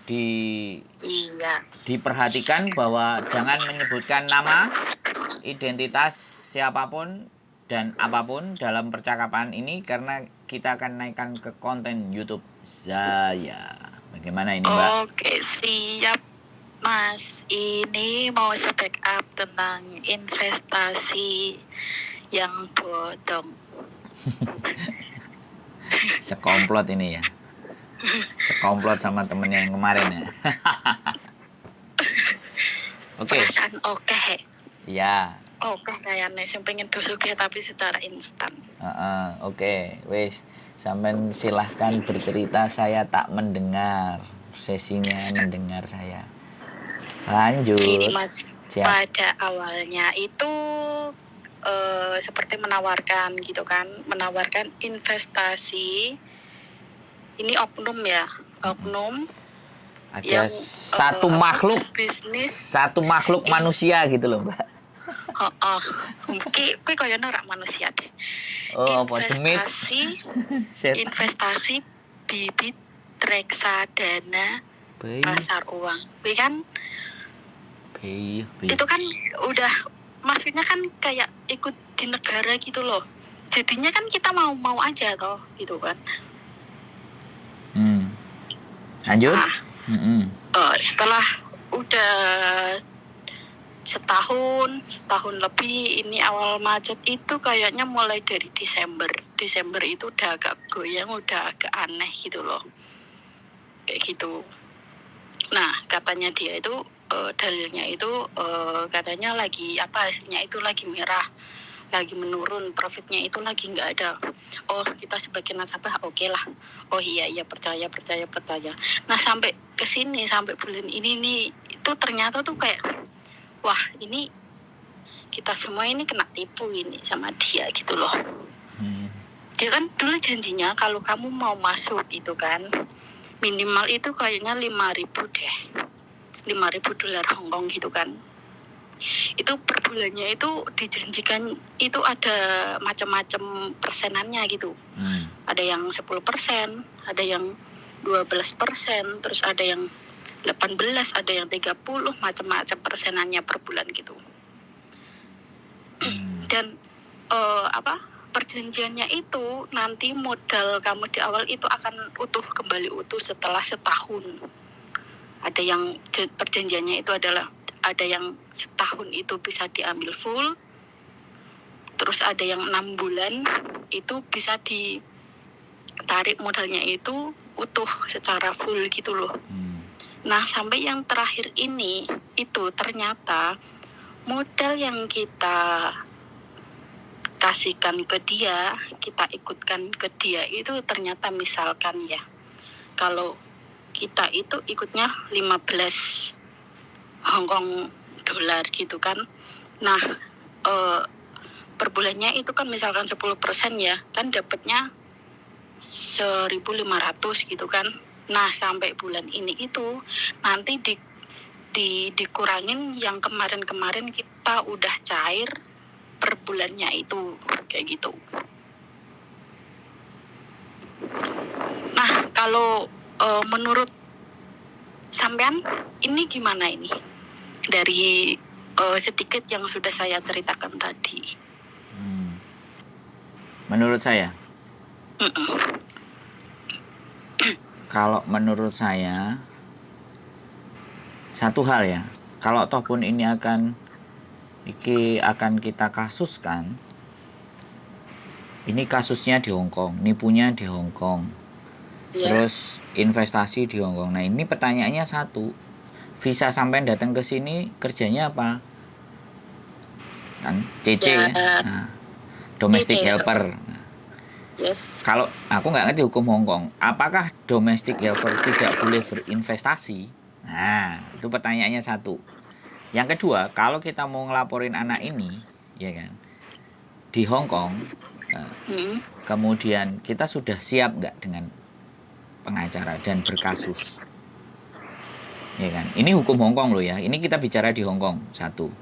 di Iya. diperhatikan bahwa jangan menyebutkan nama, identitas siapapun dan apapun dalam percakapan ini karena kita akan naikkan ke konten YouTube saya. Bagaimana ini, Mbak? Oke, siap, Mas. Ini mau speak up tentang investasi yang bodong. Sekomplot ini ya. Sekomplot sama temennya yang kemarin ya. Oke. Perasaan oke. Iya. Oke kayaknya yang pengen dosugih tapi secara instan. Oke, wis. Sampean silahkan bercerita, saya tak mendengar. Sesinya mendengar saya. Lanjut. Gini Mas, Siap. pada awalnya itu seperti menawarkan gitu kan, menawarkan investasi. Ini oknum ya, oknum. Ada Yang, satu makhluk bisnis, satu makhluk manusia gitu loh, Mbak. Kuwi kayaknya ora manusia deh. Apa demit? Investasi bibit reksadana pasar uang. Kuwi kan itu kan udah, maksudnya kan kayak ikut di negara gitu loh. Jadinya kan kita mau aja toh gitu kan. Lanjut. Setelah udah setahun lebih, ini awal macet itu kayaknya mulai dari Desember itu udah agak goyang, udah agak aneh gitu loh, kayak gitu. Nah katanya dia itu dalilnya itu katanya lagi hasilnya itu lagi merah, lagi menurun, profitnya itu lagi nggak ada. Oh, kita sebagai nasabah oke lah. Oh iya percaya. Nah sampai kesini, sampai bulan ini nih, itu ternyata tuh kayak, wah ini kita semua ini kena tipu ini sama dia gitu loh. Dia kan dulu janjinya kalau kamu mau masuk itu kan minimal itu kayaknya 5.000 deh, 5.000 dolar Hongkong gitu kan. Itu per bulannya itu dijanjikan itu ada macam-macam persenannya gitu. Ada yang 10%, ada yang 12%, terus ada yang 18, ada yang 30, macam-macam persenannya per bulan gitu. Dan perjanjiannya itu nanti modal kamu di awal itu akan kembali utuh setelah setahun. Ada yang perjanjiannya itu adalah ada yang setahun itu bisa diambil full, terus ada yang 6 bulan itu bisa ditarik modalnya itu utuh secara full gitu loh. Nah sampai yang terakhir ini itu ternyata modal yang kita kasihkan ke dia, kita ikutkan ke dia itu ternyata misalkan ya, kalau kita itu ikutnya 15 Hongkong dolar gitu kan. Nah per bulannya itu kan misalkan 10% ya, kan dapatnya 1.500 gitu kan. Nah sampai bulan ini itu nanti dikurangin yang kemarin kita udah cair per bulannya itu, kayak gitu. Nah kalau menurut sampean ini gimana ini dari sedikit yang sudah saya ceritakan tadi? Menurut saya, kalau menurut saya satu hal ya, kalau toh pun ini akan kita kasuskan, ini kasusnya di Hongkong, nipunya di Hongkong, terus investasi di Hongkong. Nah ini pertanyaannya satu, visa sampai datang ke sini kerjanya apa? Kan CC ya. Nah, domestic helper. Yes. Kalau aku nggak ngerti hukum Hongkong, apakah domestic helper tidak boleh berinvestasi? Nah itu pertanyaannya satu. Yang kedua, kalau kita mau ngelaporin anak ini, ya kan, di Hongkong, kemudian kita sudah siap nggak dengan pengacara dan berkasus, ya kan? Ini hukum Hongkong loh ya. Ini kita bicara di Hongkong satu,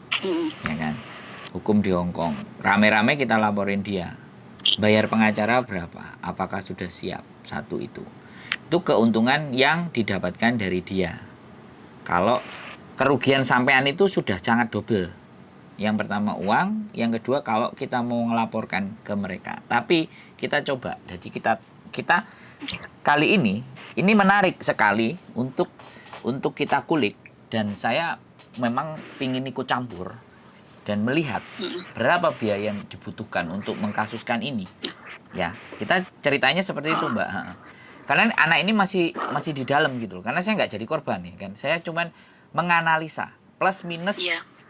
ya kan? Hukum di Hongkong, rame-rame kita laporin dia. Bayar pengacara berapa? Apakah sudah siap? Satu itu. Itu keuntungan yang didapatkan dari dia. Kalau kerugian sampean itu sudah sangat double. Yang pertama uang, yang kedua kalau kita mau melaporkan ke mereka. Tapi kita coba, jadi kita kali ini menarik sekali untuk kita kulik, dan saya memang ingin ikut campur dan melihat berapa biaya yang dibutuhkan untuk mengkasuskan ini. Ya, kita ceritanya seperti itu, Mbak. Karena anak ini masih di dalam gitu loh. Karena saya nggak jadi korban nih kan. Saya cuman menganalisa plus minus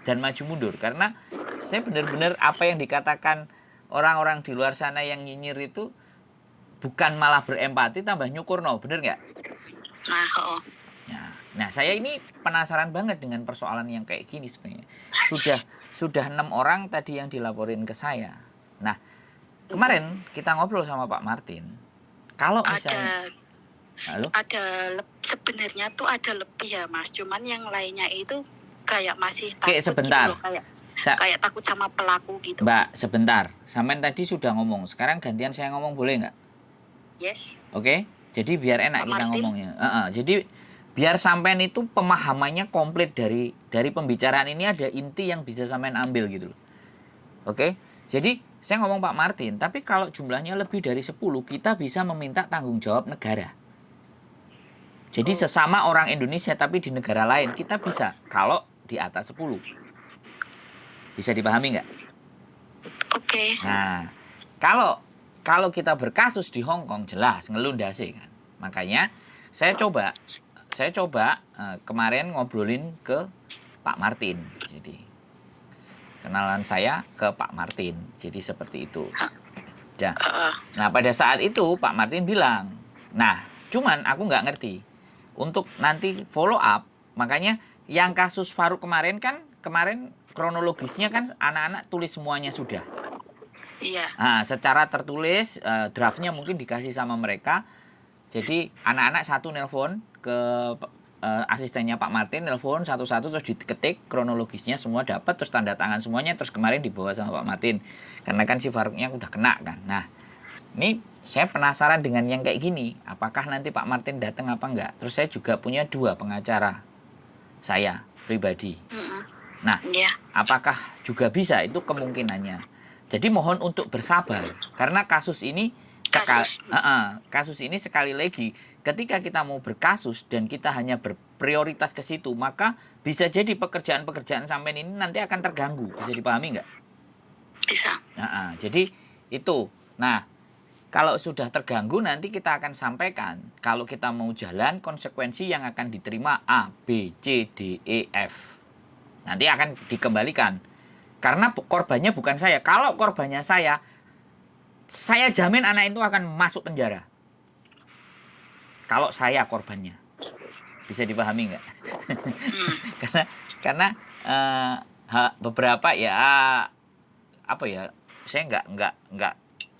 dan maju mundur. Karena saya benar-benar apa yang dikatakan orang-orang di luar sana yang nyinyir itu bukan malah berempati tambah nyukurno, bener nggak? Nah, saya ini penasaran banget dengan persoalan yang kayak gini sebenarnya. Sudah 6 orang tadi yang dilaporin ke saya. Nah, kemarin kita ngobrol sama Pak Martin. Kalau misalnya sebenarnya tuh ada lebih ya Mas, cuman yang lainnya itu kayak masih takut kayak sebentar gitu loh, kayak takut sama pelaku gitu. Mbak, sebentar, sampean tadi sudah ngomong, sekarang gantian saya ngomong boleh nggak? Yes. Oke, jadi biar enak kita ngomongnya. Jadi biar sampean itu pemahamannya komplit dari pembicaraan ini, ada inti yang bisa sampean ambil gitu loh. Oke, jadi saya ngomong Pak Martin, tapi kalau jumlahnya lebih dari 10, kita bisa meminta tanggung jawab negara. Jadi sesama orang Indonesia tapi di negara lain, kita bisa kalau di atas 10. Bisa dipahami nggak? Oke. Nah, kalau kita berkasus di Hong Kong, jelas ngelundasi kan. Makanya saya coba kemarin ngobrolin ke Pak Martin. Jadi kenalan saya ke Pak Martin. Jadi seperti itu. Nah, pada saat itu Pak Martin bilang, nah, cuman aku nggak ngerti. Untuk nanti follow up, makanya yang kasus Faruk kemarin kronologisnya kan anak-anak tulis semuanya sudah. Iya. Nah, secara tertulis, draftnya mungkin dikasih sama mereka. Jadi anak-anak satu nelpon ke asistennya Pak Martin, nelpon satu-satu, terus diketik kronologisnya semua dapat, terus tanda tangan semuanya, terus kemarin dibawa sama Pak Martin. Karena kan si Faruknya udah kena kan. Nah, ini saya penasaran dengan yang kayak gini. Apakah nanti Pak Martin datang apa enggak? Terus saya juga punya 2 pengacara saya pribadi. Nah, apakah juga bisa? Itu kemungkinannya. Jadi mohon untuk bersabar. Karena kasus ini sekali lagi, ketika kita mau berkasus dan kita hanya berprioritas ke situ, maka bisa jadi pekerjaan-pekerjaan sampean ini nanti akan terganggu. Bisa dipahami nggak? Bisa. Jadi itu. Nah, kalau sudah terganggu nanti kita akan sampaikan. Kalau kita mau jalan, konsekuensi yang akan diterima A, B, C, D, E, F. Nanti akan dikembalikan. Karena korbannya bukan saya. Kalau korbannya saya jamin anak itu akan masuk penjara. Kalau saya korbannya. Bisa dipahami nggak? karena beberapa saya nggak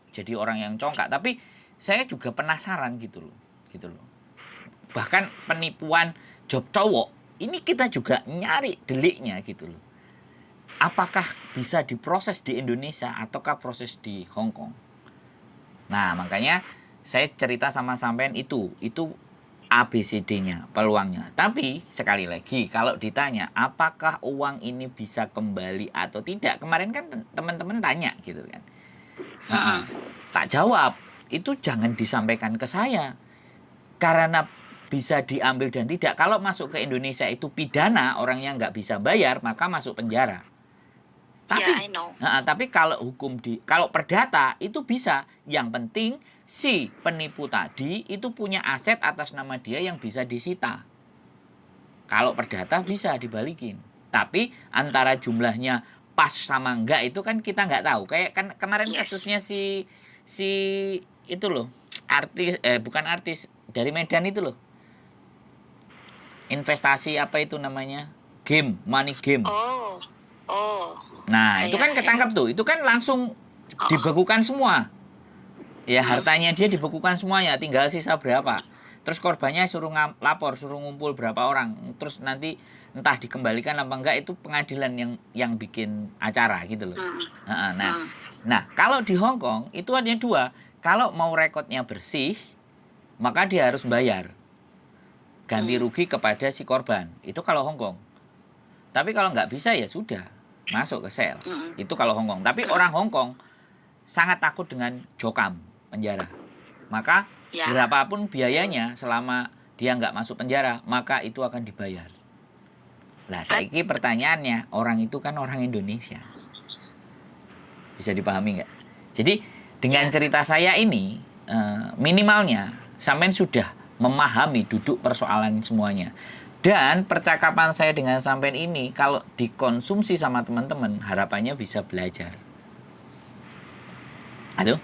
jadi orang yang congkak, tapi saya juga penasaran gitu loh. Bahkan penipuan job cowok ini kita juga nyari deliknya gitu loh. Apakah bisa diproses di Indonesia ataukah proses di Hong Kong? Nah, makanya saya cerita sama sampean itu ABCD-nya, peluangnya. Tapi sekali lagi kalau ditanya apakah uang ini bisa kembali atau tidak, kemarin kan teman-teman tanya gitu kan. Tak jawab, itu jangan disampaikan ke saya. Karena bisa diambil dan tidak. Kalau masuk ke Indonesia itu pidana, orang yang nggak bisa bayar maka masuk penjara. Tapi, tapi kalau kalau perdata itu bisa. Yang penting si penipu tadi itu punya aset atas nama dia yang bisa disita. Kalau perdata bisa dibalikin. Tapi antara jumlahnya pas sama enggak itu kan kita nggak tahu. Kayak kan kemarin kasusnya si itu loh, bukan artis dari Medan itu loh. Investasi apa itu namanya? Money game. Nah, itu kan ketangkap tuh. Itu kan langsung dibekukan semua. Ya, hartanya dia dibekukan semuanya, tinggal sisa berapa. Terus korbannya suruh lapor, suruh ngumpul berapa orang. Terus nanti entah dikembalikan apa enggak, itu pengadilan yang bikin acara gitu loh. Nah, kalau di Hong Kong itu hanya 2. Kalau mau rekodnya bersih, maka dia harus bayar ganti rugi kepada si korban. Itu kalau Hong Kong. Tapi kalau nggak bisa ya sudah masuk ke sel. Itu kalau Hong Kong. Tapi orang Hong Kong sangat takut dengan jokam, penjara. Maka berapapun biayanya selama dia nggak masuk penjara, maka itu akan dibayar. Lah, saiki pertanyaannya, orang itu kan orang Indonesia. Bisa dipahami nggak? Jadi dengan cerita saya ini, minimalnya sampean sudah memahami duduk persoalan semuanya. Dan percakapan saya dengan sampean ini, kalau dikonsumsi sama teman-teman, harapannya bisa belajar. Halo?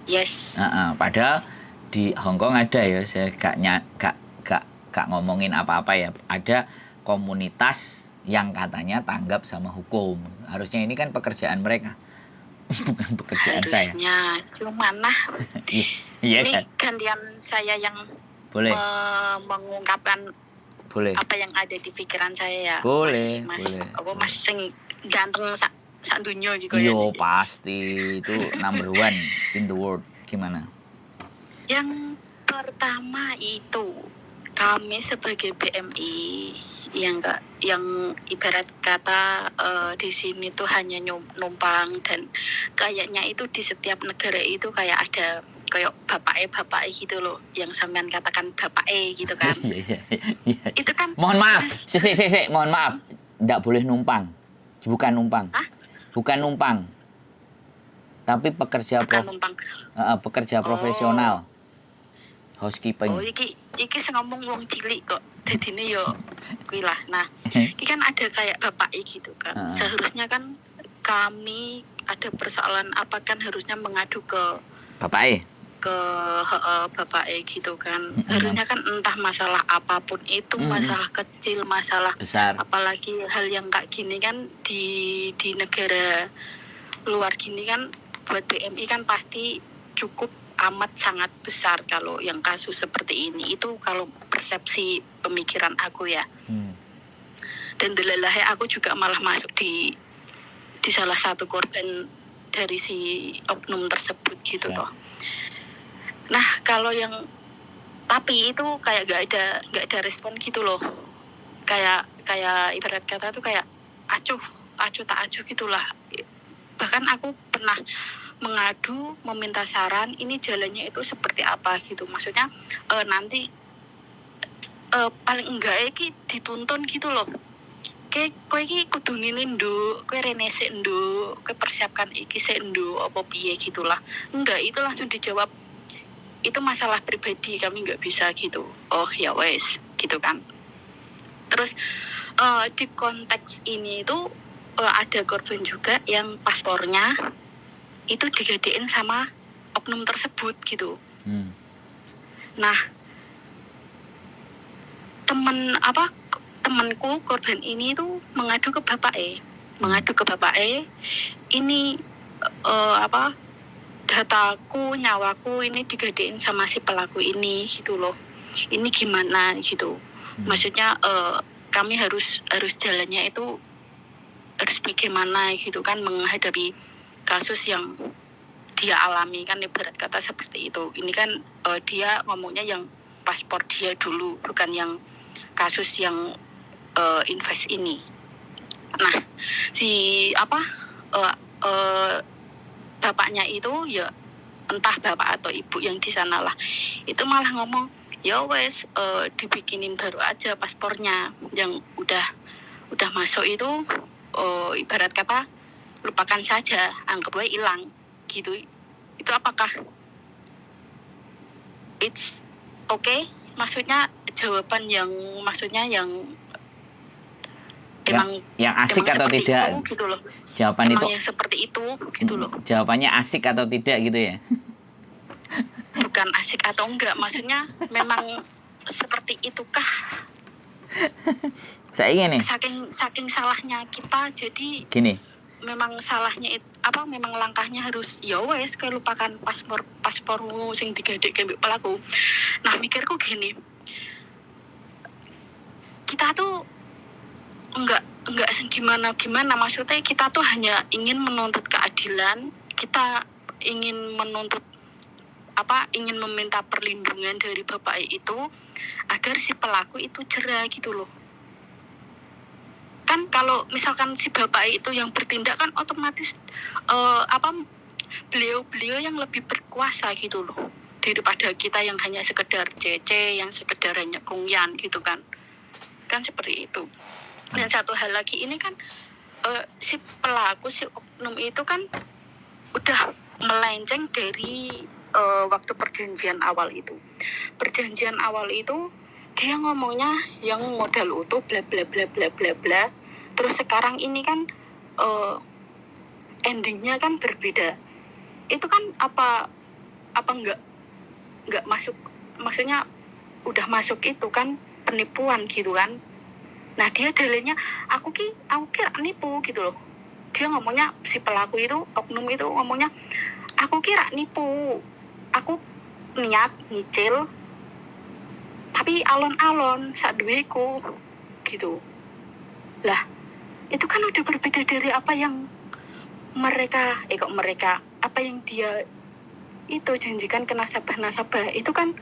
Yes. Padahal di Hong Kong ada ya, saya gak ngomongin apa-apa ya. Ada komunitas yang katanya tanggap sama hukum. Harusnya ini kan pekerjaan mereka, bukan pekerjaan saya. Harusnya, cuma Iya ini kan? gantian saya yang Boleh. Mengungkapkan Boleh. apa yang ada di pikiran saya ya. Boleh, Mas, boleh. Apa Mas sing ganteng sak dunia gitu ya. Yo pasti itu number one in the world. Gimana? Yang pertama itu kami sebagai BMI yang ibarat kata di sini tuh hanya numpang, dan kayaknya itu di setiap negara itu kayak ada kayak bapak gitu loh, yang sampean katakan bapak gitu kan. Iya. Itu kan Mohon maaf, mohon maaf, nggak boleh numpang, bukan numpang. Hah? Bukan numpang, tapi pekerja pekerja profesional, housekeeping. Oh, iki sing ngomong wong cilik kok. Dadine yo kuwi lah. Nah, iki kan ada kayak bapak gitu kan. Seharusnya kan kami ada persoalan apa kan harusnya mengadu ke bapak bapak gitu kan. Harusnya kan entah masalah apapun itu, masalah kecil, masalah besar. Apalagi hal yang kayak gini kan di negara luar gini kan buat BMI kan pasti cukup amat sangat besar kalau yang kasus seperti ini. Itu kalau persepsi pemikiran aku ya. Dan delalahnya aku juga malah masuk di salah satu korban dari si oknum tersebut gitu toh. Nah, kalau yang tapi itu kayak gak ada respon gitu loh. Kayak ibarat kata tuh kayak acuh tak acuh gitulah. Bahkan aku pernah mengadu, meminta saran ini jalannya itu seperti apa gitu. Maksudnya nanti paling enggak iki dituntun gitu loh. Kowe iki kudu ngene nduk, kowe rene sik nduk, kowe persiapkan iki sik nduk apa piye gitulah. Enggak, itu langsung dijawab itu masalah pribadi, kami nggak bisa gitu. Oh ya wes gitu kan. Terus di konteks ini itu ada korban juga yang paspornya itu digadein sama oknum tersebut gitu. Nah, temanku korban ini tuh mengadu ke bapak ini dataku, nyawaku ini digadein sama si pelaku ini gitu loh. Ini gimana gitu. Maksudnya kami harus jalannya itu harus bagaimana gitu kan menghadapi kasus yang dia alami kan, ibarat kata seperti itu. Ini kan dia ngomongnya yang paspor dia dulu, bukan yang kasus yang invest ini. Nah, si bapaknya itu ya entah bapak atau ibu yang di sana lah, itu malah ngomong ya wes dibikinin baru aja paspornya, yang udah masuk itu ibarat kata lupakan saja, anggap aja hilang gitu. Itu apakah it's okay? Maksudnya jawaban yang emang yang asik atau tidak itu, gitu loh. Jawaban emang itu yang seperti itu gitu loh. Jawabannya asik atau tidak gitu ya. Bukan asik atau enggak, maksudnya memang seperti itukah saya ingin nih saking salahnya kita, jadi gini, memang salahnya memang langkahnya harus ya wes kayak lupakan paspormu sing digadek mbek pelaku. Nah, mikirku gini, kita tuh enggak gimana maksudnya kita tuh hanya ingin menuntut keadilan, kita ingin menuntut ingin meminta perlindungan dari bapak itu agar si pelaku itu jera gitu loh. Kan kalau misalkan si bapak itu yang bertindak kan otomatis beliau yang lebih berkuasa gitu loh daripada kita yang hanya sekedar cece, yang sekedar hanya kungyan gitu kan seperti itu. Dan satu hal lagi ini kan si pelaku, si oknum itu kan udah melenceng dari waktu perjanjian awal itu. Perjanjian awal itu dia ngomongnya yang modal utuh bla bla bla bla bla bla. Terus sekarang ini kan endingnya kan berbeda. Itu kan apa nggak masuk, maksudnya udah masuk itu kan penipuan gitu kan. Nah dia dalilnya aku kira nipu gitu loh. Dia ngomongnya, si pelaku itu, oknum itu ngomongnya, aku kira nipu, aku niat nyicil tapi alon-alon sak duweku gitu. Lah itu kan udah berbeda dari apa yang mereka apa yang dia itu janjikan ke nasabah itu kan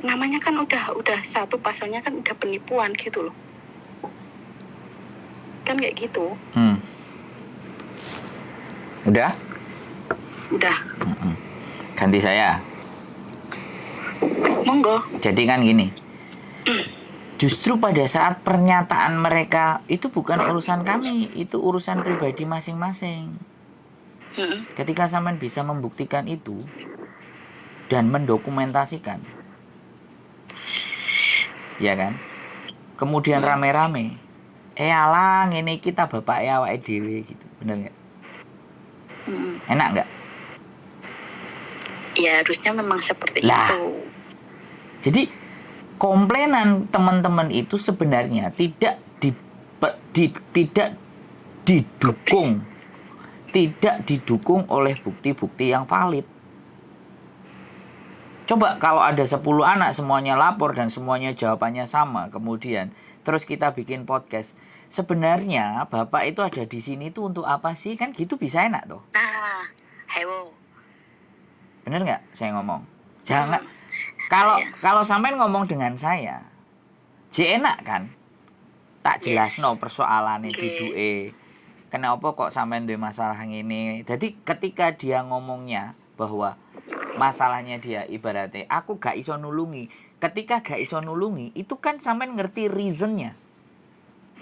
namanya kan udah satu pasalnya kan udah penipuan gitu loh. Kan kayak gitu. Udah? Ganti saya. Monggo. Jadi kan gini. Justru pada saat pernyataan mereka itu bukan urusan kami, itu urusan pribadi masing-masing. Ketika sampean bisa membuktikan itu dan mendokumentasikan, ya kan? Kemudian rame-rame, alah ngene kita bapak awake dhewe gitu, bener nggak? Enak nggak? Ya harusnya memang seperti Lah, itu. Jadi komplainan teman-teman itu sebenarnya tidak didukung oleh bukti-bukti yang valid. Coba kalau ada 10 anak semuanya lapor dan semuanya jawabannya sama, kemudian terus kita bikin podcast. Sebenarnya bapak itu ada di sini tuh untuk apa sih? Kan gitu bisa enak tuh. Hewo. Bener nggak saya ngomong? Jangan. Kalau sampean ngomong dengan saya, enak kan? Tak jelasno persoalane biduke. Kenapa kok sampean duwe masalah ngene? Jadi ketika dia ngomongnya bahwa masalahnya dia ibaratnya aku gak iso nulungi. Ketika gak iso nulungi, itu kan sampean ngerti reasonnya.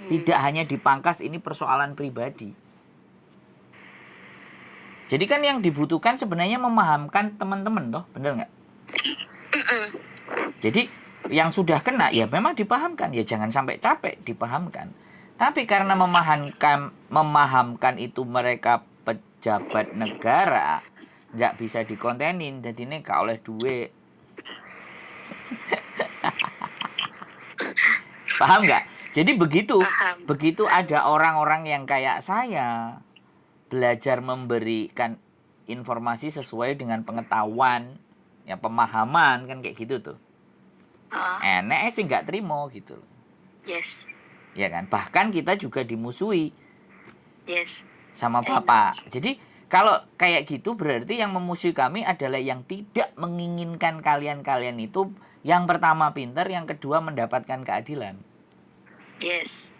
Tidak hanya dipangkas ini persoalan pribadi. Jadi kan yang dibutuhkan sebenarnya memahamkan teman-teman toh, bener nggak? Jadi yang sudah kena ya memang dipahamkan, ya jangan sampai capek dipahamkan. Tapi karena memahamkan itu mereka pejabat negara, nggak bisa dikontenin, jadi ini gak oleh duit. Paham nggak? Jadi begitu ada orang-orang yang kayak saya belajar memberikan informasi sesuai dengan pengetahuan, ya pemahaman kan kayak gitu tuh. Enek sih nggak terima gitu. Yes. Ya kan? Bahkan kita juga dimusuhi. Yes. Sama bapak. Jadi kalau kayak gitu berarti yang memusuhi kami adalah yang tidak menginginkan kalian itu yang pertama pintar, yang kedua mendapatkan keadilan. Yes.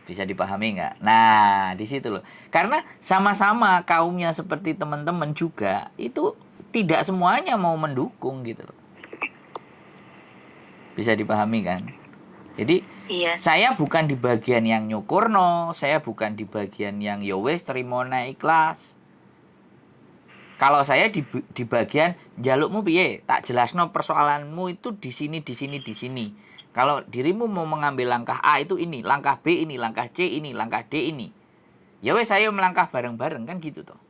Bisa dipahami nggak? Nah, di situ loh. Karena sama-sama kaumnya seperti teman-teman juga, itu tidak semuanya mau mendukung gitu loh. Bisa dipahami kan? Jadi, saya bukan di bagian yang nyukurno, saya bukan di bagian yang yowes terima naik kelas. Kalau saya di bagian jalukmu piye, tak jelasno persoalanmu itu di sini. Kalau dirimu mau mengambil langkah A itu ini, langkah B ini, langkah C ini, langkah D ini. Ya wes saya melangkah bareng-bareng kan gitu toh.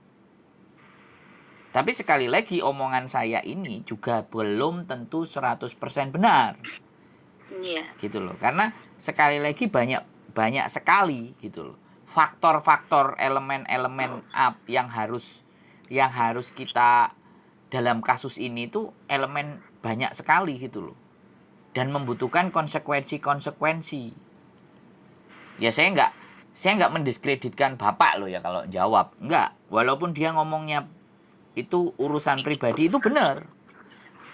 Tapi sekali lagi omongan saya ini juga belum tentu 100% benar. Iya. Gitu loh. Karena sekali lagi banyak sekali gitu loh. Faktor-faktor elemen-elemen yang harus kita dalam kasus ini tuh elemen banyak sekali gitu loh. Dan membutuhkan konsekuensi. Ya saya nggak mendiskreditkan bapak loh ya kalau jawab. Enggak. Walaupun dia ngomongnya itu urusan pribadi itu benar.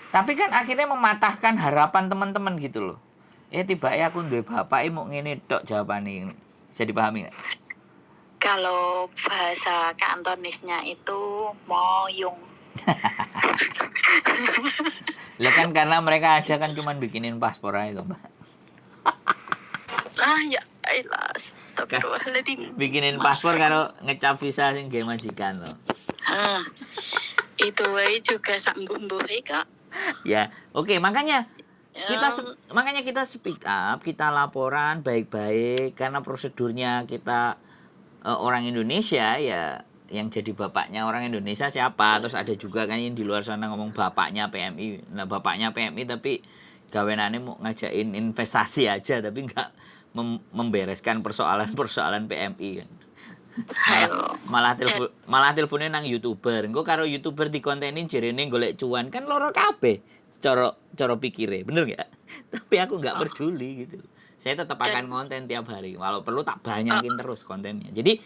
Tapi kan akhirnya mematahkan harapan teman-teman gitu loh. Tiba aku duwe bapak mau ngene tok jawabane. Bisa dipahami nggak? Kalau bahasa Kantonisnya itu moyong. Lah kan karena mereka aja kan cuman bikinin paspor aja, Mbak. Ya elah, astagfirullahaladzim. Bikinin paspor karo ngecap visa sing nggih majikan loh. Itu wae juga sak mbumbuhe kok. Ya, oke, makanya kita speak up, kita laporan baik-baik karena prosedurnya kita orang Indonesia ya, yang jadi bapaknya orang Indonesia siapa, terus ada juga kan yang di luar sana ngomong bapaknya PMI. Nah, bapaknya PMI tapi gawenane mau ngajain investasi aja tapi nggak membereskan persoalan PMI kan. Malah teleponnya nang YouTuber. Engko karo YouTuber dikontenin jerene golek cuan kan loro kabeh. Cara pikire, bener nggak? Tapi aku nggak peduli gitu. Saya tetap akan konten tiap hari. Walau perlu tak banyakin terus kontennya. Jadi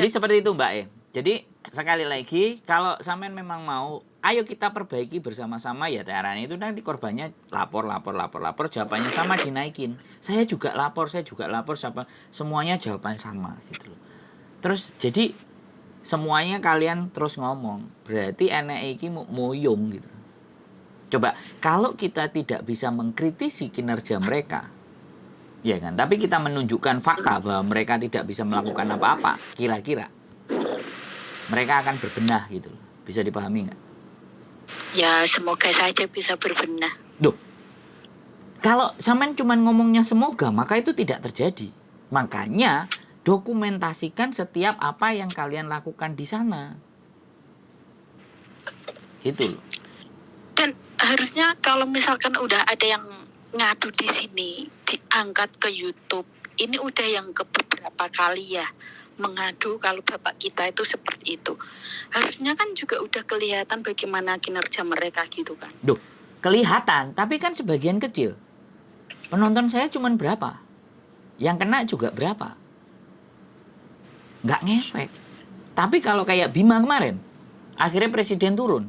seperti itu Mbak. Jadi sekali lagi kalau sampean memang mau, ayo kita perbaiki bersama-sama ya. Caranya itu nanti korbannya lapor. Jawabannya sama dinaikin. Saya juga lapor siapa. Semuanya jawabannya sama gitu loh. Terus jadi semuanya kalian terus ngomong. Berarti enek iki moyong gitu. Coba kalau kita tidak bisa mengkritisi kinerja mereka, ya kan? Tapi kita menunjukkan fakta bahwa mereka tidak bisa melakukan apa-apa. Kira-kira mereka akan berbenah gitu loh. Bisa dipahami nggak? Ya semoga saja bisa berbenah. Duh, kalau sampean cuma ngomongnya semoga, maka itu tidak terjadi. Makanya dokumentasikan setiap apa yang kalian lakukan di sana. Gitu loh. Dan harusnya kalau misalkan udah ada yang ngadu di sini, diangkat ke YouTube, ini udah yang ke beberapa kali ya mengadu kalau bapak kita itu seperti itu. Harusnya kan juga udah kelihatan bagaimana kinerja mereka gitu kan. Duh, kelihatan, tapi kan sebagian kecil. Penonton saya cuma berapa? Yang kena juga berapa? Nggak ngefek. Tapi kalau kayak Bima kemarin, akhirnya presiden turun.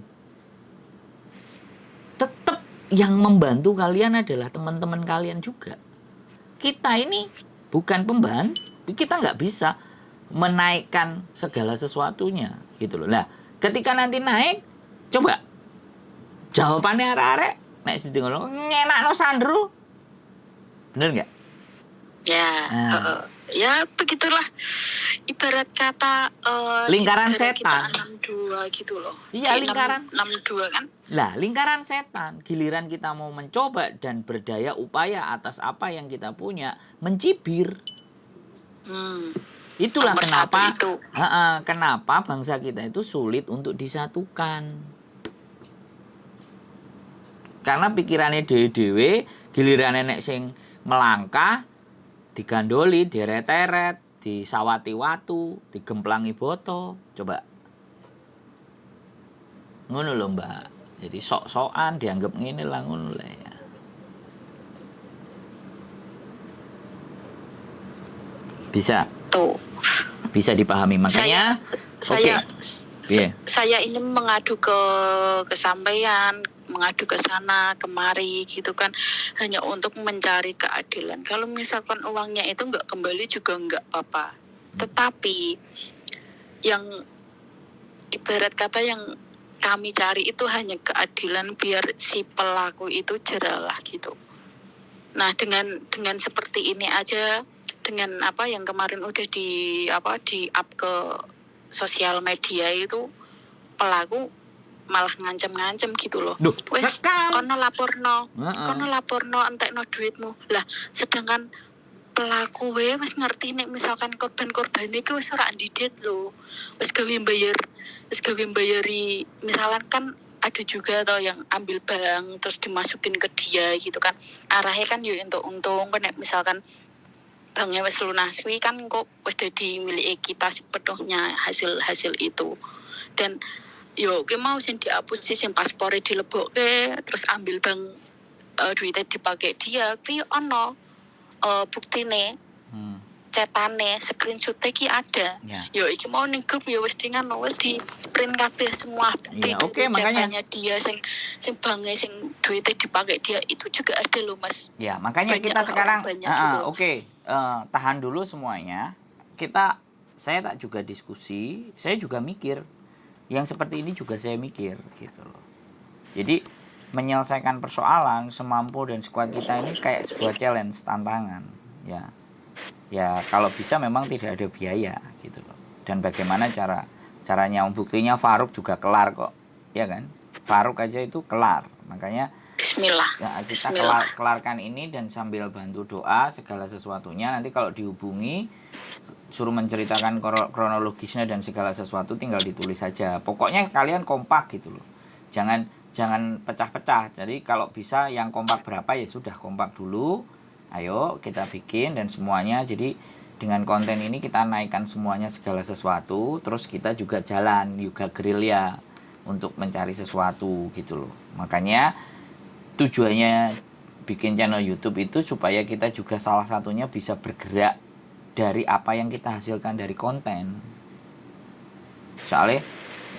Tetap yang membantu kalian adalah teman-teman kalian juga. Kita ini bukan pembantu, kita nggak bisa menaikkan segala sesuatunya gitu loh. Nah, ketika nanti naik, coba jawabannya arek-arek nek sing ngono ngenakno Sandro. Bener nggak? Ya, ya begitulah. Ibarat kata lingkaran setan. 62 gitu loh. Iya, lingkaran 62 kan? Lah, lingkaran setan. Giliran kita mau mencoba dan berdaya upaya atas apa yang kita punya, mencibir. Itulah kenapa kenapa bangsa kita itu sulit untuk disatukan. Karena pikirannya dewe-dewe, giliran nenek sing melangkah, digandoli, deret-teret, disawati watu, digemplangi boto. Coba. Ngono lho, Mbak. Jadi sok-sokan dianggap ngene lah ngono lah ya. Bisa. Tuh. Bisa dipahami, makanya saya ini mengadu ke sampean, mengadu ke sana kemari gitu kan, hanya untuk mencari keadilan. Kalau misalkan uangnya itu nggak kembali juga nggak apa-apa. Tetapi yang ibarat kata yang kami cari itu hanya keadilan biar si pelaku itu jeralah gitu. Nah, dengan seperti ini aja, dengan apa yang kemarin udah di up ke sosial media itu, pelaku malah ngancem-ngancem gitu loh. Wes kono laporno entekno duitmu. Lah, sedangkan pelaku wis ngerti nek misalkan korban-korban iki wis ora ndidet lho. Wis gawe bayari, misalkan kan ada juga toh yang ambil bank terus dimasukin ke dia gitu kan. Arahnya kan yo entuk untung kan nek misalkan banknya wis lunas kuwi kan kok wis dadi milik kita sepenuhnya hasil itu. Dan yo ki mau sing dihapus sing paspore dilebokke terus ambil bank duitnya dipakai dia kuwi ono buktine. cetane screenshot iki ada. Ya. Yo iki mau ning grup yo wis di print kabeh semua bukti Iya, oke, makanya. cetanya dia sing bange sing duitnya dipakai dia itu juga ada loh Mas. Ya, makanya Banyak kita orang sekarang banyak gitu. oke, tahan dulu semuanya. Saya tak juga diskusi, saya juga mikir. Yang seperti ini juga saya mikir gitu loh. Jadi menyelesaikan persoalan semampu dan sekuat kita ini kayak sebuah challenge, tantangan, ya. Ya kalau bisa memang tidak ada biaya gitu loh. Dan bagaimana caranya, buktinya Faruk juga kelar kok, ya kan? Faruk aja itu kelar, makanya Bismillah. ya, kita kelarkan ini dan sambil bantu doa segala sesuatunya. Nanti kalau dihubungi suruh menceritakan kronologisnya dan segala sesuatu tinggal ditulis saja. Pokoknya kalian kompak gitu loh. Jangan pecah-pecah. Jadi kalau bisa yang kompak berapa ya sudah kompak dulu. Ayo kita bikin dan semuanya. Jadi dengan konten ini kita naikkan semuanya segala sesuatu. Terus kita juga jalan juga gerilya untuk mencari sesuatu gitu loh. Makanya tujuannya bikin channel YouTube itu supaya kita juga salah satunya bisa bergerak dari apa yang kita hasilkan dari konten. Soalnya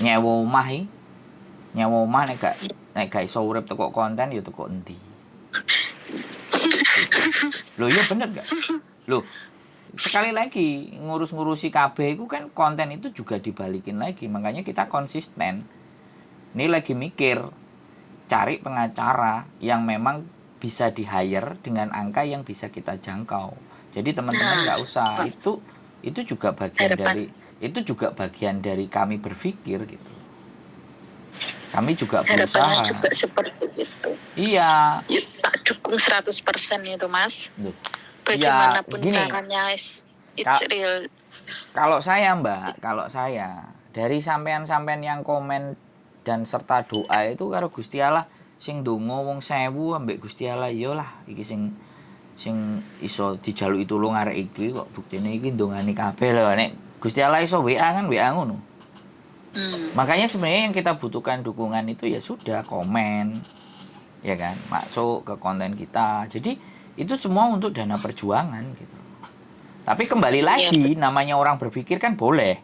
nyewa omah nek gak iso urip teko konten ya teko endi. Loh iya bener gak? Loh sekali lagi ngurusi KB itu kan konten itu juga dibalikin lagi. Makanya kita konsisten. Ini lagi mikir cari pengacara yang memang bisa di-hire dengan angka yang bisa kita jangkau. Jadi teman-teman nggak usah, itu juga bagian dari kami berpikir gitu. Kami juga berusaha. Harapannya juga seperti itu. Iya. Yuk, tak dukung 100% itu Mas. Loh. Bagaimanapun ya, gini, caranya it's real. Kalau saya Mbak, dari sampean-sampean yang komen dan serta doa itu karo Gusti Allah sing ndonga wong 1000 ambek Gusti Allah ya lah iki sing iso dijaluki tulung arek iki kok buktine iki ndongani kabeh lho nek Gusti Allah iso WA kan WA ngono. Makanya sebenarnya yang kita butuhkan dukungan itu ya sudah komen ya kan masuk ke konten kita. Jadi itu semua untuk dana perjuangan gitu. Tapi kembali lagi namanya orang berpikir kan boleh.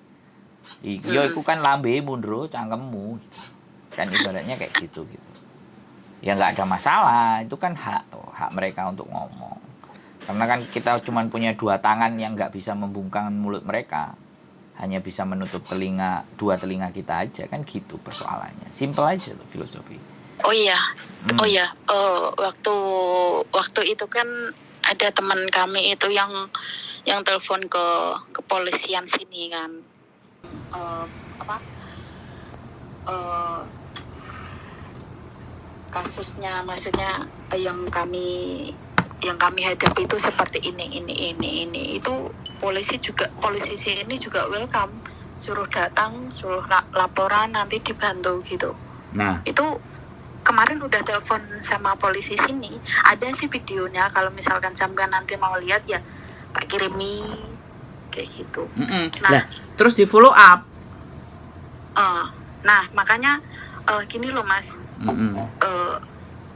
Yo iku kan lambe mundro cangkemmu gitu. Kan ibaratnya kayak gitu. Ya nggak ada masalah, itu kan hak mereka untuk ngomong. Karena kan kita cuma punya 2 tangan yang nggak bisa membungkam mulut mereka. Hanya bisa menutup 2 telinga kita aja, kan gitu persoalannya. Simple aja tuh filosofi. Oh iya. Waktu itu kan ada teman kami itu yang telepon ke kepolisian sini kan. Kasusnya maksudnya yang kami hadapi itu seperti ini itu polisi sini juga welcome, suruh datang, suruh laporan, nanti dibantu gitu. Nah itu kemarin udah telepon sama polisi sini, ada sih videonya, kalau misalkan sampean nanti mau lihat ya tak kirimi kayak gitu. Nah terus di follow up. Nah makanya gini loh Mas.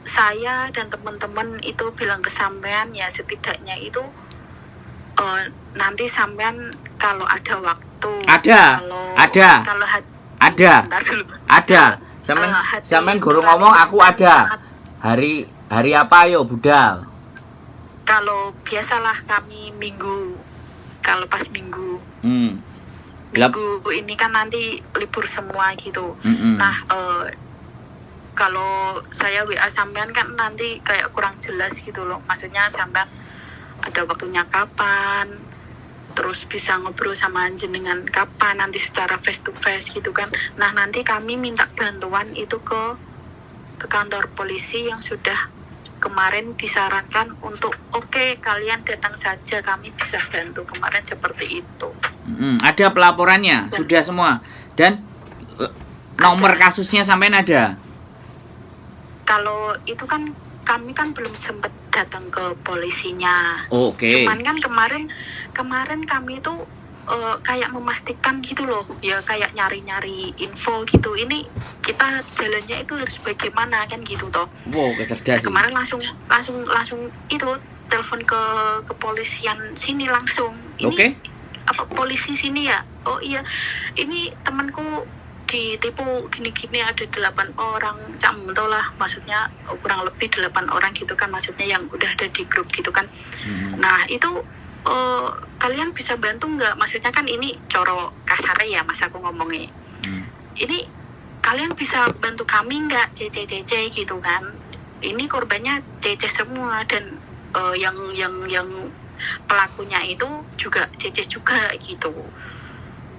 Saya dan teman-teman itu bilang ke sampean ya setidaknya itu nanti sampean kalau ada waktu ada sampean guru ngomong aku ada hari apa yo budal. Kalau biasalah kami minggu, kalau pas minggu ini kan nanti libur semua gitu. Nah kalau saya WA sampean kan nanti kayak kurang jelas gitu loh. Maksudnya sampean ada waktunya kapan, terus bisa ngobrol sama jenengan kapan, nanti secara face to face gitu kan. Nah nanti kami minta bantuan itu ke kantor polisi yang sudah kemarin disarankan untuk oke, kalian datang saja, kami bisa bantu. Kemarin seperti itu. Ada pelaporannya, sudah semua. Dan nomor kasusnya sampean ada? Kalau itu kan kami kan belum sempat datang ke polisinya. Oke. Cuman kan kemarin kami itu kayak memastikan gitu loh, ya kayak nyari-nyari info gitu. Ini kita jalannya itu harus bagaimana kan gitu toh. Wow, kecerdasan. Kemarin langsung itu telepon ke kepolisian sini langsung. Ini Oke. apa polisi sini ya? Oh iya, ini temanku ditipu gini-gini, ada 8 orang, tau lah, maksudnya kurang lebih 8 orang gitu kan, maksudnya yang udah ada di grup gitu kan. Nah itu kalian bisa bantu nggak? Maksudnya kan ini coro kasarnya ya, mas aku ngomongnya. Ini kalian bisa bantu kami nggak, CC gitu kan? Ini korbannya CC semua, dan yang pelakunya itu juga CC juga gitu.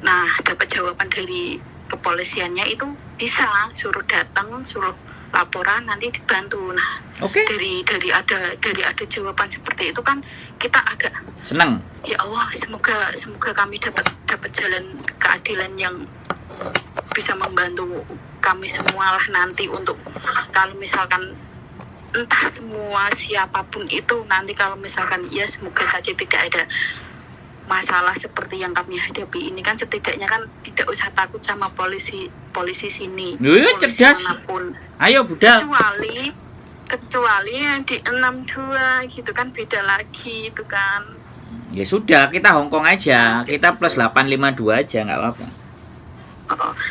Nah dapat jawaban dari kepolisiannya itu bisa suruh datang, suruh laporan, nanti dibantu. Nah dari ada jawaban seperti itu kan kita agak senang. Ya Allah, semoga kami dapat jalan keadilan yang bisa membantu kami semua lah nanti, untuk kalau misalkan entah semua siapapun itu nanti, kalau misalkan ya semoga saja tidak ada masalah seperti yang kami hadapi ini kan, setidaknya kan tidak usah takut sama polisi sini, polisi cerdas manapun. Ayo budal, kecuali yang di 62 gitu kan, beda lagi itu kan. Ya sudah, kita Hongkong aja, kita plus 852 aja, nggak apa-apa.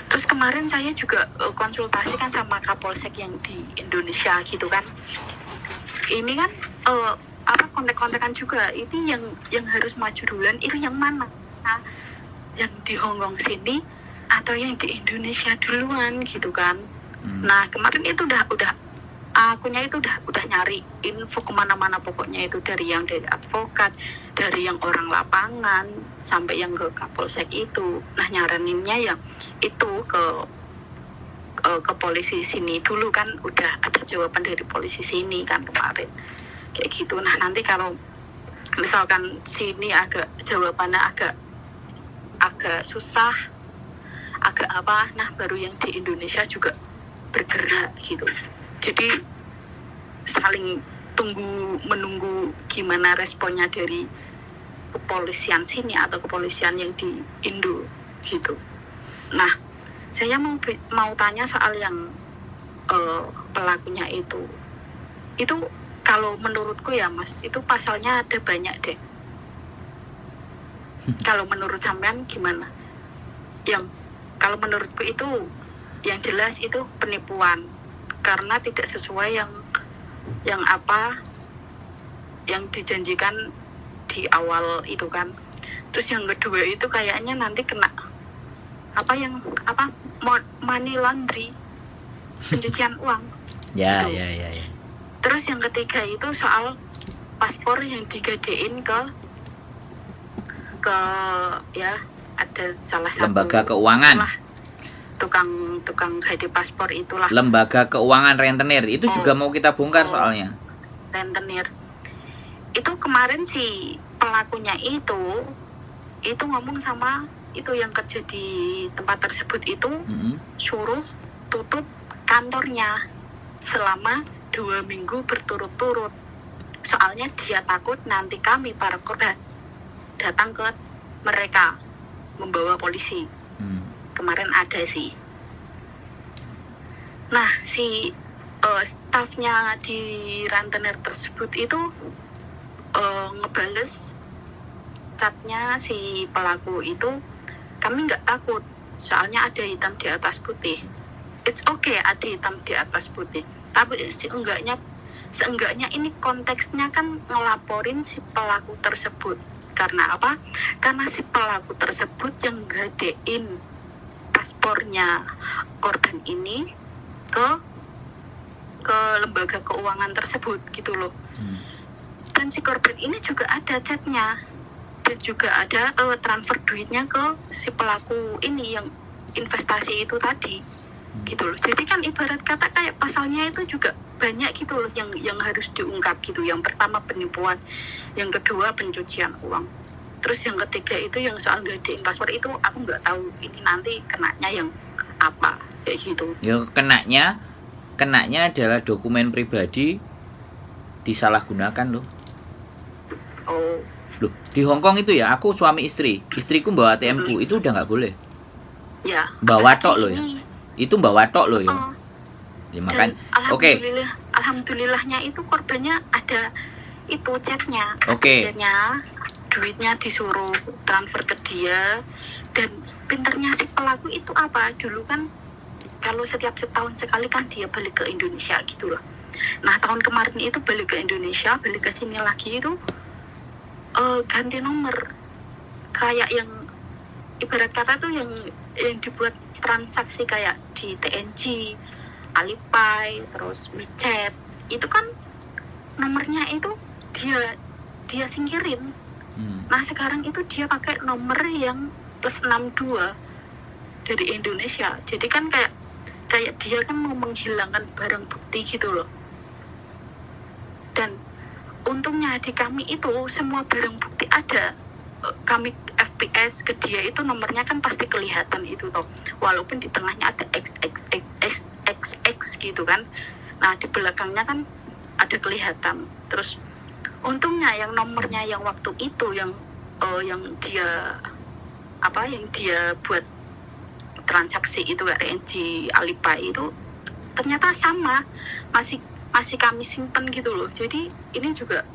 Terus kemarin saya juga konsultasi kan sama Kapolsek yang di Indonesia gitu kan. Ini kan kontak-kontakan juga. Ini yang harus maju duluan itu yang mana? Nah, yang di Hongkong sini atau yang di Indonesia duluan gitu kan. Nah kemarin itu udah akunya itu udah nyari info kemana-mana, pokoknya itu dari advokat, dari yang orang lapangan, sampai yang ke Kapolsek itu. Nah nyaraninnya ya itu ke polisi sini dulu kan, udah ada jawaban dari polisi sini kan kemarin kayak gitu. Nah nanti kalau misalkan sini jawabannya agak susah, agak apa, nah baru yang di Indonesia juga bergerak gitu. Jadi saling menunggu gimana responnya dari kepolisian sini atau kepolisian yang di Indo gitu. Nah, saya mau tanya soal yang pelakunya itu kalau menurutku ya Mas, itu pasalnya ada banyak deh. Kalau menurut sampean gimana? Kalau menurutku itu yang jelas itu penipuan, karena tidak sesuai yang dijanjikan di awal itu kan. Terus yang kedua itu kayaknya nanti kena money laundry, pencucian uang. Ya. Terus yang ketiga itu soal paspor yang digadein ke ya ada salah satu lembaga keuangan. Tukang gade paspor itulah. Lembaga keuangan rentenir itu juga mau kita bongkar soalnya. Rentenir. Itu kemarin si pelakunya itu ngomong sama itu yang kerja di tempat tersebut itu, suruh tutup kantornya selama 2 minggu berturut-turut. Soalnya dia takut nanti kami para korban datang ke mereka membawa polisi. Kemarin ada sih. Nah si stafnya di rentenir tersebut itu ngebales chatnya si pelaku itu, kami nggak takut soalnya ada hitam di atas putih. It's okay ada hitam di atas putih, tapi seenggaknya ini konteksnya kan ngelaporin si pelaku tersebut. Karena apa? Karena si pelaku tersebut yang gadein paspornya korban ini ke lembaga keuangan tersebut gitu loh. Dan si korban ini juga ada chatnya, dan juga ada transfer duitnya ke si pelaku ini yang investasi itu tadi gitu loh. Jadi kan ibarat kata kayak pasalnya itu juga banyak gitu loh yang harus diungkap gitu. Yang pertama penipuan, yang kedua pencucian uang, terus yang ketiga itu yang soal gadein paspor itu aku nggak tahu ini nanti kenanya yang apa kayak gitu. Ya kenanya adalah dokumen pribadi disalahgunakan loh. Loh, di Hongkong itu ya, aku suami istriku bawa ATM-ku itu udah nggak boleh. Ya. Bawa tok loh ya. Itu bawa tok loh ya. Ya makan. Oke. Alhamdulillahnya itu korbannya ada itu chatnya, Oke. chatnya, duitnya disuruh transfer ke dia. Dan pinternya si pelaku itu apa, dulu kan kalau setiap setahun sekali kan dia balik ke Indonesia gitu loh. Nah tahun kemarin itu balik ke Indonesia, balik ke sini lagi itu ganti nomor, kayak yang ibarat kata tuh yang dibuat transaksi kayak di TNG, Alipay, terus WeChat, itu kan nomornya itu dia singkirin. Nah sekarang itu dia pakai nomor yang +62 dari Indonesia. Jadi kan kayak dia kan mau menghilangkan barang bukti gitu loh. Dan untungnya di kami itu semua barang bukti ada. Kami FPS ke dia itu nomornya kan pasti kelihatan itu toh. Walaupun di tengahnya ada XXXXX gitu kan. Nah di belakangnya kan ada kelihatan. Terus untungnya yang nomornya yang waktu itu yang dia buat transaksi itu kayak TNG Alipay itu ternyata sama, masih kami simpen gitu loh. Jadi ini juga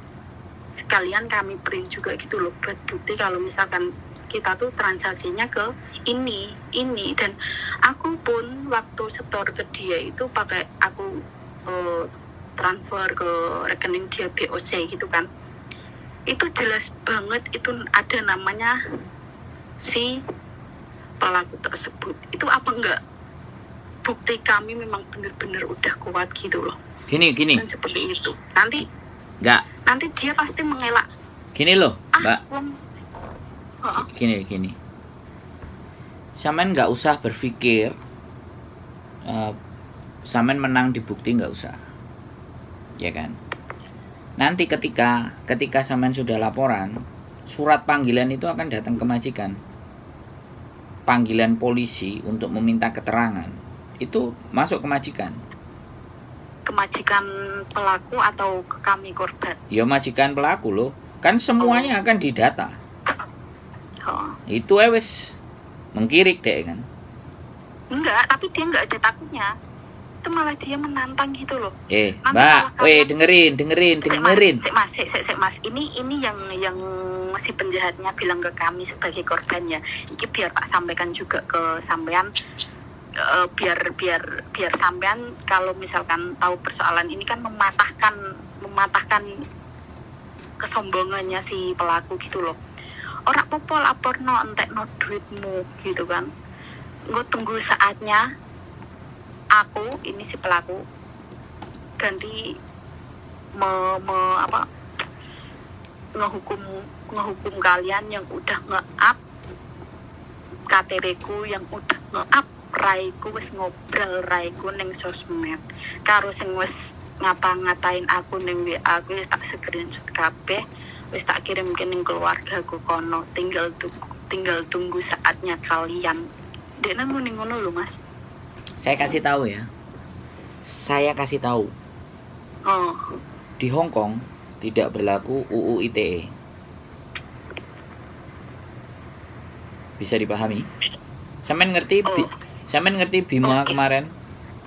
sekalian kami print juga gitu loh buat bukti kalau misalkan kita tuh transaksinya ke ini. Dan aku pun waktu setor ke dia itu pakai aku transfer ke rekening dia BOC gitu kan, itu jelas banget itu ada namanya si pelaku tersebut. Itu apa enggak bukti kami memang benar-benar udah kuat gitu loh. Gini. Dan seperti itu. Nanti dia pasti mengelak. Gini loh, Mbak. Gini. Sampean nggak usah berpikir sampean menang di bukti, nggak usah. Ya kan? Nanti ketika sampean sudah laporan, surat panggilan itu akan datang ke majikan. Panggilan polisi untuk meminta keterangan itu masuk ke majikan. Ke majikan pelaku atau ke kami korban? Ya majikan pelaku loh. Kan semuanya akan didata. Itu wes mengkirik deh kan. Enggak, tapi dia enggak ada takutnya. Itu malah dia menantang gitu loh. Mbak, dengerin. Mas. Ini yang si penjahatnya bilang ke kami sebagai korbannya. Ini biar Pak sampaikan juga ke sampean, biar sampean kalau misalkan tahu persoalan ini kan mematahkan kesombongannya si pelaku gitu loh. Ora apa-apa laporno entekno duitmu gitu kan. Engko tunggu saatnya aku ini si pelaku ganti ngehukum kalian yang udah nge-up KTP ku, yang udah nge-up raiku, wis ngobrol raiku ning sosmed karo sing wis ngata-ngatain aku ning WA aku, wis tak screenshot kabeh, wis tak kirimke ning keluargaku kono. Tinggal tunggu saatnya kalian. Dekne muni ngono lho, Mas. Saya kasih tahu ya. Di Hong Kong tidak berlaku UU ITE. Bisa dipahami? Sampean ngerti Bima kemarin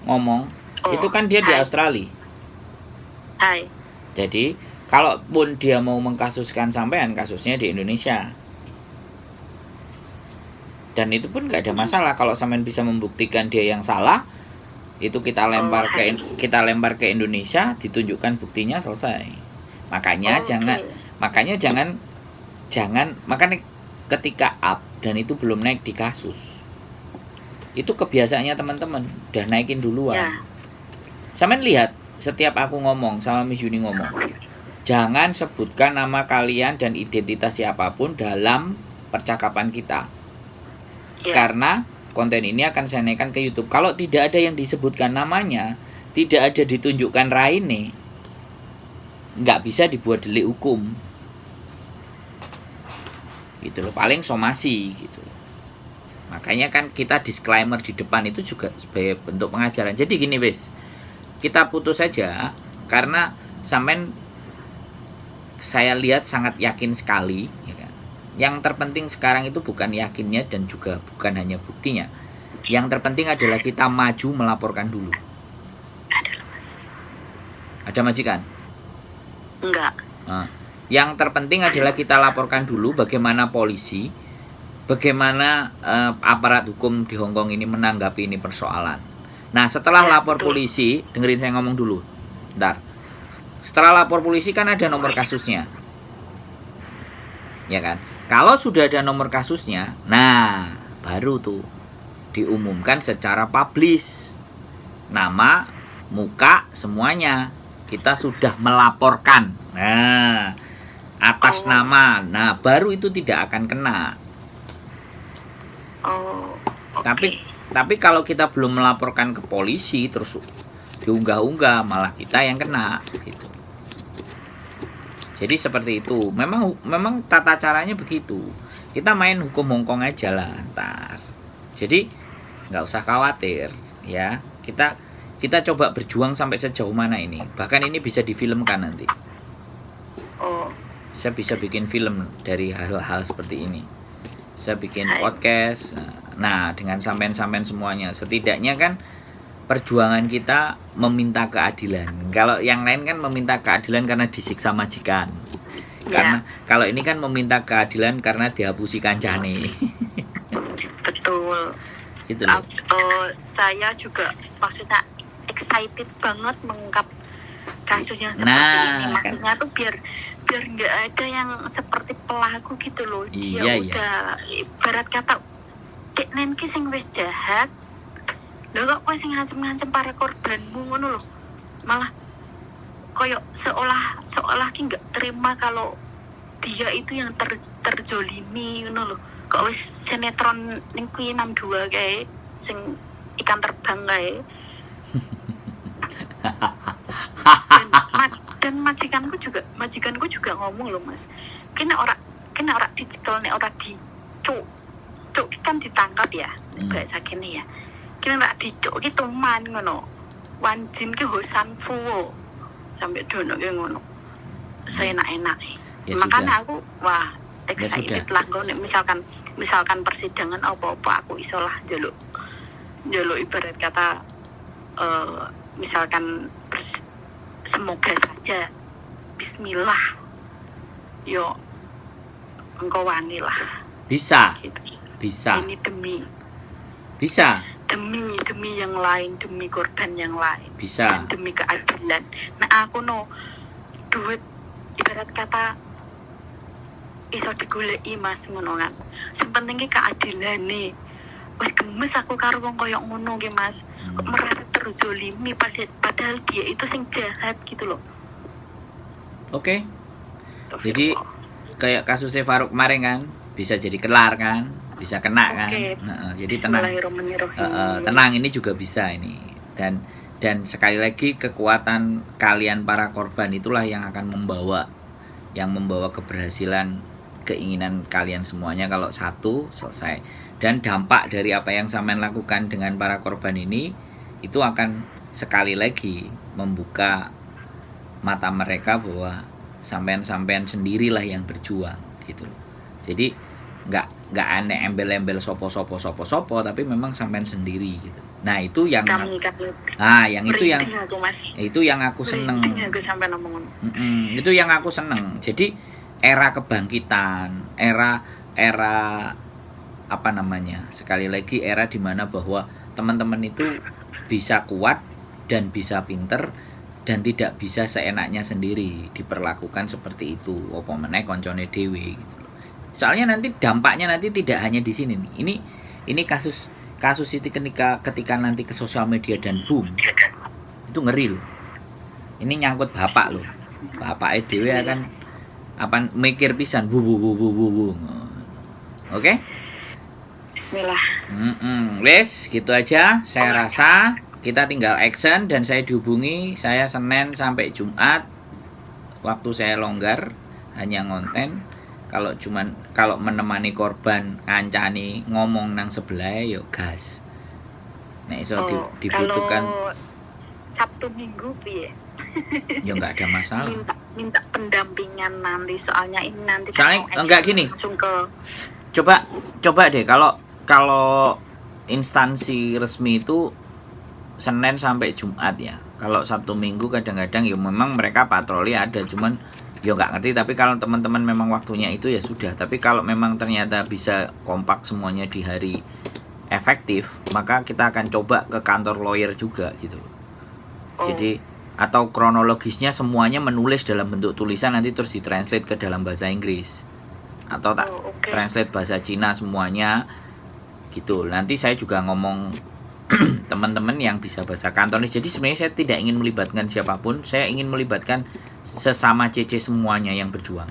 ngomong, itu kan dia di Australia. Hai. Jadi, kalaupun dia mau mengkasuskan sampean, kasusnya di Indonesia. Dan itu pun nggak ada masalah kalau sampean bisa membuktikan dia yang salah, itu kita lempar ke Indonesia, ditunjukkan buktinya, selesai. Makanya jangan ketika up dan itu belum naik di kasus. Itu kebiasaannya teman-teman, udah naikin duluan. Ya. Sampean lihat setiap aku ngomong sama Miss Yuni ngomong, jangan sebutkan nama kalian dan identitas siapapun dalam percakapan kita. Ya. Karena konten ini akan saya naikkan ke YouTube. Kalau tidak ada yang disebutkan namanya, tidak ada ditunjukkan raine, nggak bisa dibuat delik hukum. Gitu loh, paling somasi gitu. Makanya kan kita disclaimer di depan itu juga sebagai bentuk pengajaran. Jadi gini wes, kita putus saja karena sampean saya lihat sangat yakin sekali, ya kan? Yang terpenting sekarang itu bukan yakinnya dan juga bukan hanya buktinya. Yang terpenting adalah kita maju melaporkan dulu. Ada, Mas. Ada majikan? Enggak. Yang terpenting adalah kita laporkan dulu bagaimana polisi, bagaimana aparat hukum di Hong Kong ini menanggapi ini persoalan. Nah, setelah lapor polisi, dengerin saya ngomong dulu. Bentar. Setelah lapor polisi kan ada nomor kasusnya. Ya kan? Kalau sudah ada nomor kasusnya, nah baru tuh diumumkan secara publis. Nama, muka, semuanya. Kita sudah melaporkan. Nah, atas nama. Nah, baru itu tidak akan kena. Tapi kalau kita belum melaporkan ke polisi terus diunggah-unggah, malah kita yang kena gitu. Jadi seperti itu. Memang tata caranya begitu. Kita main hukum Hongkong aja lah ntar. Jadi nggak usah khawatir ya. Kita coba berjuang sampai sejauh mana ini. Bahkan ini bisa difilmkan nanti. Saya bisa bikin film dari hal-hal seperti ini. Saya bikin podcast. Nah, dengan sampean-sampean semuanya, setidaknya kan perjuangan kita meminta keadilan. Kalau yang lain kan meminta keadilan karena disiksa majikan. Karena kalau ini kan meminta keadilan karena dihapusi kancane. Betul. Gitu. Saya juga maksudnya excited banget mengungkap kasus yang seperti ini. Maksudnya tuh biar nggak ada yang seperti pelaku gitu loh. Dia udah ibarat kata dek nenki sing wis jahat. Lho kok kowe sing ngancem-ngancem para korbanmu ngono lho. Malah koyo seolah ki nggak terima kalau dia itu yang terjolimi ngono lho. Kok wis sinetron ning kuwi 62 kae sing ikan terbang kae. Dan majikanku juga ngomong loh Mas. Kena ora dicekel nek ora dicuk kan ditangkap ya. Kayak sakene ya. Kena rak dicuk ki tuman ngono. Wanjin ki hosan fuwo. Sampai dono ki ngono. Seenak-enak. Ya makanya aku excited lah kok nek misalkan persidangan apa-apa aku iso lah njaluk ibarat kata misalkan semoga saja bismillah yo engkau wani lah bisa gitu. Bisa ini bisa demi yang lain, demi korban yang lain, bisa, dan demi keadilan. Nah aku duit ibarat kata iso digoleki Mas ngono kan. Sing penting ki keadilane. Wis gemes aku karo wong koyo ngono ki Mas. Kok merasa terzolimi padahal dia itu sing jahat gitu loh. Oke. Jadi kayak kasusnya Faruk kemarin kan, bisa jadi kelar kan, bisa kena kan. Jadi tenang ini juga bisa ini. Dan sekali lagi kekuatan kalian para korban itulah yang akan membawa keberhasilan keinginan kalian semuanya kalau satu selesai. Dan dampak dari apa yang sampean lakukan dengan para korban ini itu akan sekali lagi membuka mata mereka bahwa sampean sendirilah yang berjuang gitu. Jadi nggak aneh embel-embel sopo tapi memang sampean sendiri gitu. Nah, itu yang itu yang aku seneng. Itu yang aku seneng. Jadi era kebangkitan, era apa namanya? Sekali lagi era di mana bahwa teman-teman itu bisa kuat dan bisa pinter dan tidak bisa seenaknya sendiri diperlakukan seperti itu. Apa meneh koncone dhewe gitu loh. Soalnya nanti dampaknya nanti tidak hanya di sini nih. Ini kasus itu ketika nanti ke sosial media dan boom. Itu ngeri loh. Ini nyangkut bapak loh. Bapak dhewe akan mikir pisan bu. Oke? Bismillah. Wes, gitu aja. Saya rasa kita tinggal action dan saya dihubungi. Saya Senin sampai Jumat. Waktu saya longgar hanya ngonten. Kalau menemani korban ngancani ngomong nang sebelah yo gas. Nek iso dibutuhkan kalau Sabtu Minggu piye? Ya enggak ada masalah. Minta pendampingan nanti soalnya ini nanti soalnya enggak gini. Langsung ke Coba deh kalau instansi resmi itu Senin sampai Jumat ya. Kalau Sabtu Minggu kadang-kadang ya memang mereka patroli ada, cuman Ya nggak ngerti, tapi kalau teman-teman memang waktunya itu ya sudah. Tapi kalau memang ternyata bisa kompak semuanya di hari efektif, maka kita akan coba ke kantor lawyer juga gitu loh. Jadi atau kronologisnya semuanya menulis dalam bentuk tulisan, nanti terus ditranslate ke dalam bahasa Inggris atau tak translate bahasa Cina semuanya gitu. Nanti saya juga ngomong teman-teman yang bisa bahasa Kantonis. Jadi sebenarnya saya tidak ingin melibatkan siapapun, saya ingin melibatkan sesama CC semuanya yang berjuang.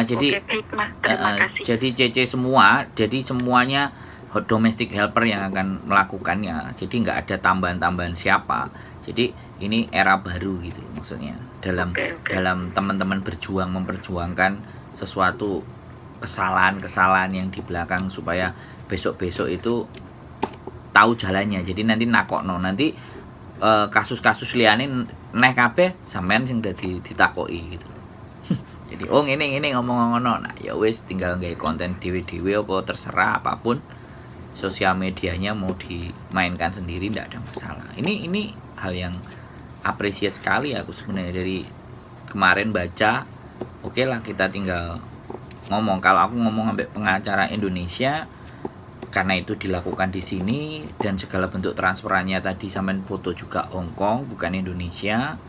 Jadi baik, Mas, terima kasih. Jadi CC semua, jadi semuanya domestic helper yang akan melakukannya. Jadi nggak ada tambahan-tambahan siapa. Jadi ini era baru gitu maksudnya. Dalam teman-teman berjuang memperjuangkan sesuatu kesalahan-kesalahan yang di belakang supaya besok-besok itu tahu jalannya. Jadi nanti nakokno, nanti kasus-kasus liane neh kabeh sampean sing dadi ditakoki gitu. Jadi ngene ngomong-ngono. Nah, ya wis tinggal nggawe konten dhewe-dhewe apa terserah apapun. Sosial medianya mau dimainkan sendiri ndak ada masalah. Ini hal yang apresiat sekali aku sebenarnya dari kemarin baca. Oke lah, kita tinggal ngomong. Kalau aku ngomong sampai pengacara Indonesia karena itu dilakukan di sini dan segala bentuk transferannya tadi sampean foto juga Hong Kong bukan Indonesia.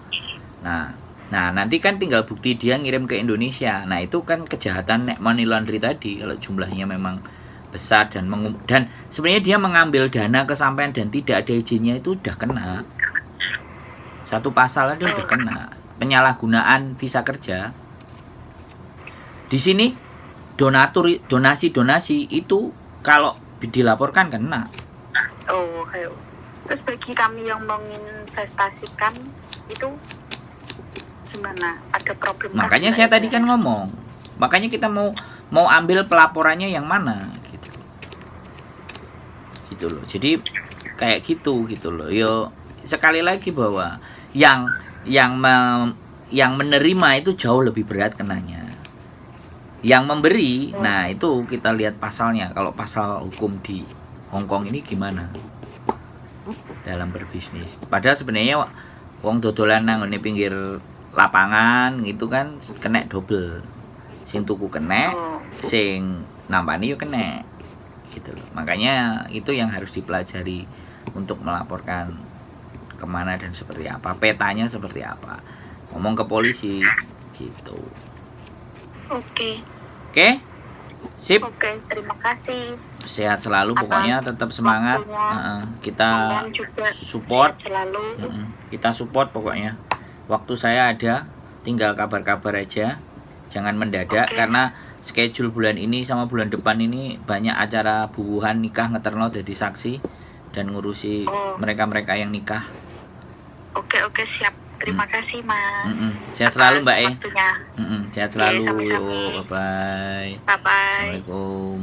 Nah, nanti kan tinggal bukti dia ngirim ke Indonesia. Nah, itu kan kejahatan money laundry tadi kalau jumlahnya memang besar dan sebenarnya dia mengambil dana kesampaian dan tidak ada izinnya itu udah kena. Satu pasal aja udah kena. Penyalahgunaan visa kerja. Di sini donasi itu kalau dilaporkan kena. Terus bagi kami yang menginvestasikan itu gimana? Ada problem? Makanya saya tadi kan ngomong. Makanya kita mau ambil pelaporannya yang mana gitu loh. Jadi kayak gitu loh. Yo sekali lagi bahwa yang menerima itu jauh lebih berat kenanya. Yang memberi, nah itu kita lihat pasalnya. Kalau pasal hukum di Hong Kong ini gimana dalam berbisnis. Padahal sebenarnya wong dodolan nang ngene pinggir lapangan gitu kan kena double. Sing tuku kena, sing nampani yo kena. Gitu loh. Makanya itu yang harus dipelajari untuk melaporkan kemana dan seperti apa, petanya seperti apa, ngomong ke polisi gitu. Oke, sip. Oke, terima kasih. Sehat selalu pokoknya, tetap semangat. Kita support selalu. Kita support pokoknya. Waktu saya ada, tinggal kabar-kabar aja, jangan mendadak karena schedule bulan ini sama bulan depan ini banyak acara bubuhan nikah ngeterno jadi saksi dan ngurusi mereka-mereka yang nikah. Oke, siap. Terima kasih, Mas. Sehat selalu, Mbak Sehat selalu. Sama-sama. Bye. Assalamualaikum.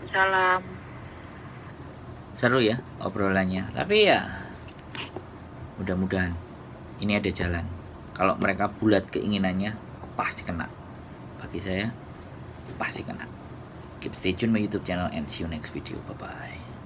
Salam. Seru ya obrolannya. Tapi ya mudah-mudahan ini ada jalan. Kalau mereka bulat keinginannya pasti kena. Bagi saya pasti kena. Keep stay tune my YouTube channel and see you next video. Bye bye.